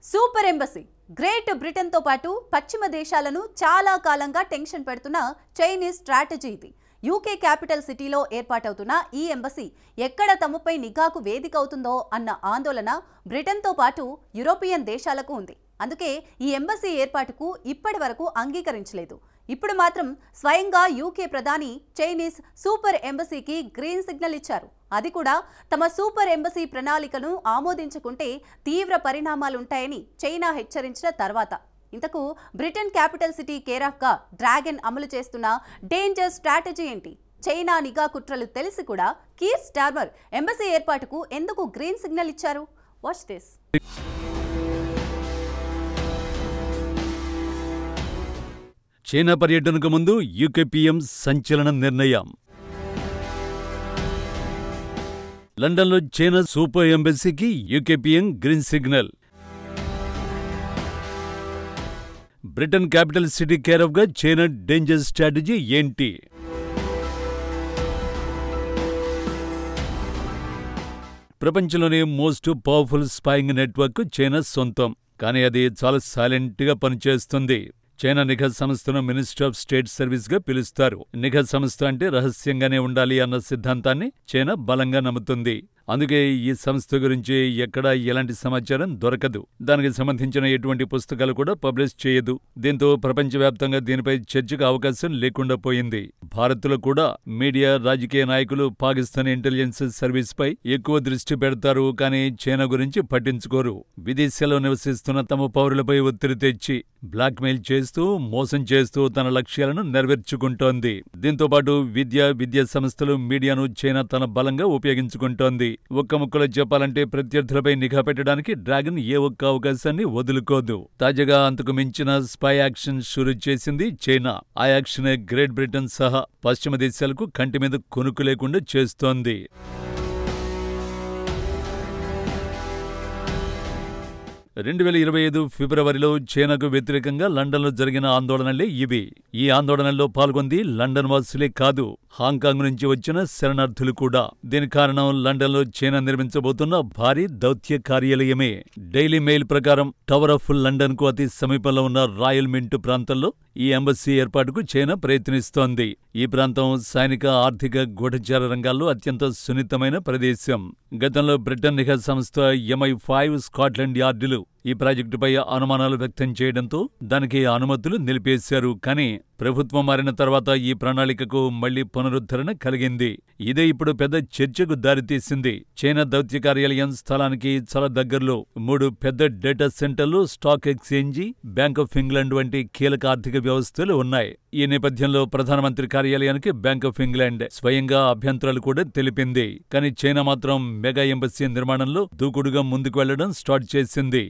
Super embassy great Britain తో పాటు పశ్చిమ దేశాలను చాలా కాలంగా టెన్షన్ పెడుతున్న చైనీస్ స్ట్రాటజీ ఇది. యూకే క్యాపిటల్ సిటీలో ఏర్పాటవుతున్న ఈ ఎంబసీ ఎక్కడ తమపై నిఘాకు వేదిక అవుతుందో అన్న ఆందోళన బ్రిటన్ తో పాటు యూరోపియన్ దేశాలకు ఉంది. అందుకే ఈ ఎంబసీ ఏర్పాటుకు ఇప్పటివరకు అంగీకరించలేదు. ఇప్పుడు మాత్రం స్వయంగా యూకే ప్రధాని చైనీస్ సూపర్ ఎంబసీకి గ్రీన్ సిగ్నల్ ఇచ్చారు. అది కూడా తమ సూపర్ ఎంబసీ ప్రణాళికను ఆమోదించుకుంటే తీవ్ర పరిణామాలుంటాయని చైనా హెచ్చరించిన తర్వాత. ఇంతకు Britain capital city care of గా డ్రాగన్ అమలు చేస్తున్న డేంజర్ స్ట్రాటజీ ఏంటి? చైనా నిఘా కుట్రలు తెలిసి కూడా కీర్ స్టార్మర్ ఎంబసీ ఏర్పాటుకు ఎందుకు గ్రీన్ సిగ్నల్ ఇచ్చారు? Watch this. చైనా పర్యటనకు ముందు యూకే పీఎం సంచలన నిర్ణయం. లండన్లో చైనా సూపర్ ఎంబసీకి UK PM green signal. Britain capital city care of గా చైనా డేంజర్ స్ట్రాటజీ ఏంటి? ప్రపంచంలోనే most powerful spying network China సొంతం. కానీ అది చాలా సైలెంట్గా పనిచేస్తుంది. చైనా నిఘా సంస్థను మినిస్ట్రీ ఆఫ్ స్టేట్ సర్వీస్ గా పిలుస్తారు. నిఘా సంస్థ అంటే రహస్యంగానే ఉండాలి అన్న సిద్ధాంతాన్ని చైనా బలంగా నమ్ముతుంది. అందుకే ఈ సంస్థ గురించి ఎక్కడా ఎలాంటి సమాచారం దొరకదు. దానికి సంబంధించిన ఎటువంటి పుస్తకాలు కూడా పబ్లిష్ చేయదు. దీంతో ప్రపంచవ్యాప్తంగా దీనిపై చర్చకు అవకాశం లేకుండా పోయింది. భారత్లో కూడా మీడియా, రాజకీయ నాయకులు పాకిస్తాన్ ఇంటెలిజెన్స్ సర్వీస్ పై ఎక్కువ దృష్టి పెడతారు. కానీ చైనా గురించి పట్టించుకోరు. విదేశాల్లో నివసిస్తున్న తమ పౌరులపై ఒత్తిడి తెచ్చి బ్లాక్మెయిల్ చేస్తూ, మోసం చేస్తూ తన లక్ష్యాలను నెరవేర్చుకుంటోంది. దీంతో పాటు విద్యా సంస్థలు, మీడియాను చైనా తన బలంగా ఉపయోగించుకుంటోంది. ఒక్క ముక్కలో చెప్పాలంటే ప్రత్యర్థులపై నిఘా పెట్టడానికి డ్రాగన్ ఏ ఒక్క అవకాశాన్ని వదులుకోదు. తాజాగా అంతకు మించిన స్పై యాక్షన్ షురూ చేసింది చైనా. ఆ యాక్షన్ గ్రేట్ బ్రిటన్ సహా పశ్చిమ దేశాలకు కంటి మీద కొనుక్కు లేకుండా చేస్తోంది. ఫిబ్రవరిలో చైనాకు వ్యతిరేకంగా లండన్లో జరిగిన ఆందోళనలే ఇవి. ఈ ఆందోళనల్లో పాల్గొంది లండన్ వాసులే కాదు, హాంకాంగ్ నుంచి వచ్చిన శరణార్థులు కూడా. దీని కారణం లండన్లో చైనా నిర్మించబోతున్న భారీ దౌత్య కార్యాలయమే. డైలీ మెయిల్ ప్రకారం టవర్ ఆఫ్ లండన్ కు అతి సమీపంలో ఉన్న రాయల్ మింట్ ప్రాంతంలో ఈ ఎంబసీ ఏర్పాటుకు చైనా ప్రయత్నిస్తోంది. ఈ ప్రాంతం సైనిక, ఆర్థిక, గూఢచార రంగాల్లో అత్యంత సున్నితమైన ప్రదేశం. గతంలో బ్రిటన్ నిఘా సంస్థ MI5 స్కాట్లాండ్ యార్డులు ఈ ప్రాజెక్టుపై అనుమానాలు వ్యక్తం చేయడంతో దానికి అనుమతులు నిలిపేశారు. కానీ ప్రభుత్వం మారిన తర్వాత ఈ ప్రణాళికకు మళ్లీ పునరుద్ధరణ కలిగింది. ఇదే ఇప్పుడు పెద్ద చర్చకు దారితీసింది. చైనా దౌత్య కార్యాలయం స్థలానికి చాలా దగ్గరలో 3 పెద్ద డేటా సెంటర్లు, stock exchange, bank of England వంటి కీలక ఆర్థిక వ్యవస్థలు ఉన్నాయి. ఈ నేపథ్యంలో ప్రధానమంత్రి కార్యాలయానికి బ్యాంక్ ఆఫ్ ఇంగ్లాండ్ స్వయంగా అభ్యంతరాలు కూడా తెలిపింది. కానీ చైనా మాత్రం మెగా ఎంబసీ నిర్మాణంలో దూకుడుగా ముందుకు వెళ్లడం స్టార్ట్ చేసింది.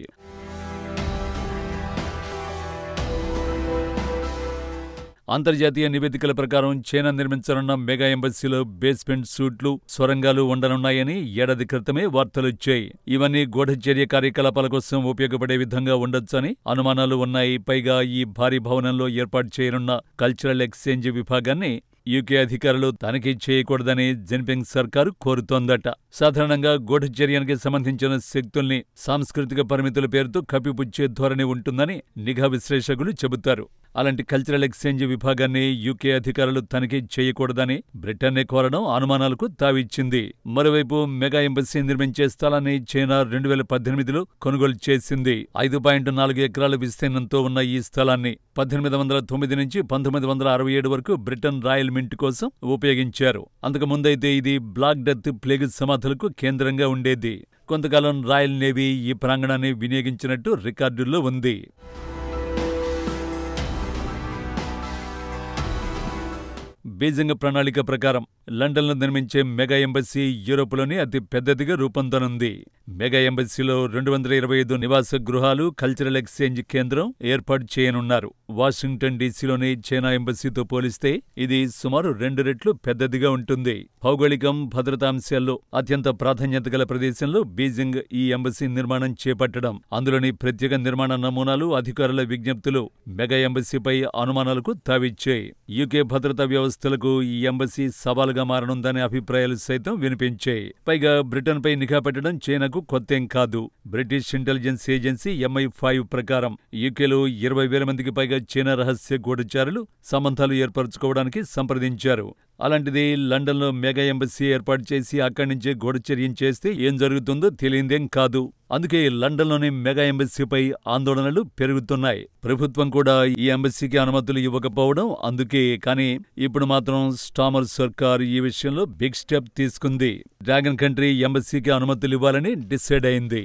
అంతర్జాతీయ నివేదికల ప్రకారం చైనా నిర్మించనున్న మెగా ఎంబసీలో బేస్మెంట్ సూట్లు, సొరంగాలు ఉండనున్నాయని ఏడాది క్రితమే వార్తలొచ్చాయి. ఇవన్నీ గూఢచర్య కార్యకలాపాల కోసం ఉపయోగపడే విధంగా ఉండొచ్చని అనుమానాలు ఉన్నాయి. పైగా ఈ భారీ భవనంలో ఏర్పాటు చేయనున్న కల్చరల్ ఎక్స్చేంజ్ విభాగాన్ని యూకే అధికారులు తనిఖీ చేయకూడదని జిన్పింగ్ సర్కారు కోరుతోందట. సాధారణంగా గూఢచర్యానికి సంబంధించిన శక్తుల్ని సాంస్కృతిక పరిమితుల పేరుతో కప్పిపుచ్చే ధోరణి ఉంటుందని నిఘా విశ్లేషకులు చెబుతారు. అలాంటి కల్చరల్ ఎక్స్చేంజ్ విభాగాన్ని యూకే అధికారులు తనిఖీ చేయకూడదని బ్రిటన్నే కోరడం అనుమానాలకు తావిచ్చింది. మరోవైపు మెగా ఎంబసీ నిర్మించే స్థలాన్ని చైనా 2018లో కొనుగోలు చేసింది. 5.4 ఎకరాల విస్తీర్ణంతో ఉన్న ఈ స్థలాన్ని 1809 నుంచి 1967 వరకు బ్రిటన్ రాయల్ మింట్ కోసం ఉపయోగించారు. అంతకు ముందైతే ఇది బ్లాక్ డెత్, ప్లేగ్ సమాధులకు కేంద్రంగా ఉండేది. కొంతకాలం రాయల్ నేవీ ఈ ప్రాంగణాన్ని వినియోగించినట్టు రికార్డుల్లో ఉంది. బీజింగ్ ప్రణాళిక ప్రకారం లండన్లో నిర్మించే మెగా ఎంబసీ యూరోప్లోని అతి పెద్దదిగా రూపొందనుంది. మెగా ఎంబసీలో 225 నివాస గృహాలు, కల్చరల్ ఎక్స్చేంజ్ కేంద్రం ఏర్పాటు చేయనున్నారు. వాషింగ్టన్ డీసీలోని చైనా ఎంబసీతో పోలిస్తే ఇది సుమారు 2 రెట్లు పెద్దదిగా ఉంటుంది. భౌగోళికం, భద్రతాంశాల్లో అత్యంత ప్రాధాన్యత గల ప్రదేశంలో బీజింగ్ ఈ ఎంబసీ నిర్మాణం చేపట్టడం, అందులోని ప్రత్యేక నిర్మాణ నమూనాలు, అధికారుల విజ్ఞప్తులు మెగా ఎంబసీపై అనుమానాలకు తావిచ్చాయి. యూకే భద్రతా వ్యవస్థ సంస్థలకు ఈ ఎంబసీ సవాలుగా మారనుందనే అభిప్రాయాలు సైతం వినిపించాయి. పైగా బ్రిటన్పై నిఘా పెట్టడం చైనాకు కొత్తేం కాదు. బ్రిటిష్ ఇంటెలిజెన్స్ ఏజెన్సీ MI5 ప్రకారం యూకేలో 20,000 మందికి పైగా చైనా రహస్య గూఢచారులు సంబంధాలు ఏర్పరచుకోవడానికి సంప్రదించారు. అలాంటిది లండన్లో మెగా ఎంబసీ ఏర్పాటు చేసి అక్కడి నుంచే గూఢచర్యం చేస్తే ఏం జరుగుతుందో తెలియందేం కాదు. అందుకే లండన్లోని మెగా ఎంబసీపై ఆందోళనలు పెరుగుతున్నాయి. ప్రభుత్వం కూడా ఈ ఎంబసీకి అనుమతులు ఇవ్వకపోవడం అందుకే. కానీ ఇప్పుడు మాత్రం స్టామర్ సర్కార్ ఈ విషయంలో బిగ్ స్టెప్ తీసుకుంది. డ్రాగన్ కంట్రీ ఎంబసీకి అనుమతులు ఇవ్వాలని డిసైడ్ అయింది.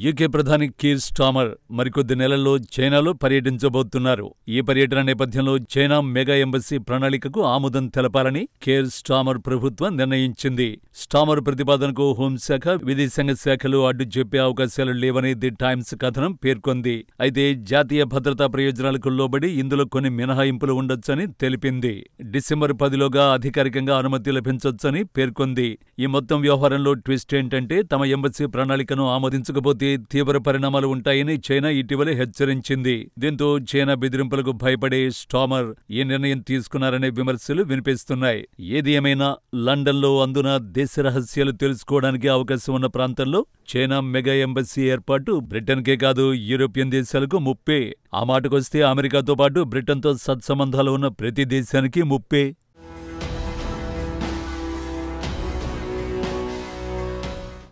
యూకే ప్రధాని కీర్ స్టామర్ మరికొద్ది నెలల్లో చైనాలో పర్యటించబోతున్నారు. ఈ పర్యటన నేపథ్యంలో చైనా మెగా ఎంబసీ ప్రణాళికకు ఆమోదం తెలపాలని కీర్ స్టామర్ ప్రభుత్వం నిర్ణయించింది. స్టామర్ ప్రతిపాదనకు హోంశాఖ, విదేశాంగ శాఖలు అడ్డు చెప్పే అవకాశాలు లేవని ది టైమ్స్ కథనం పేర్కొంది. అయితే జాతీయ భద్రతా ప్రయోజనాలకు లోబడి ఇందులో కొన్ని మినహాయింపులు ఉండొచ్చని తెలిపింది. డిసెంబర్ 10లోగా అధికారికంగా అనుమతి లభించొచ్చని పేర్కొంది. ఈ మొత్తం వ్యవహారంలో ట్విస్ట్ ఏంటంటే తమ ఎంబసీ ప్రణాళికను ఆమోదించకపోతే తీవ్ర పరిణామాలు ఉంటాయని చైనా ఇటీవలే హెచ్చరించింది. దీంతో చైనా బెదిరింపులకు భయపడే స్టామర్ ఈ నిర్ణయం తీసుకున్నారనే విమర్శలు వినిపిస్తున్నాయి. ఏది ఏమైనా లండన్లో అందున దేశ రహస్యాలు తెలుసుకోవడానికి అవకాశం ఉన్న ప్రాంతంలో చైనా మెగా ఎంబసీ ఏర్పాటు బ్రిటన్కే కాదు యూరోపియన్ దేశాలకు ముప్పే. ఆ మాటకొస్తే అమెరికాతో పాటు బ్రిటన్తో సత్సంబంధాలు ఉన్న ప్రతి దేశానికి ముప్పే.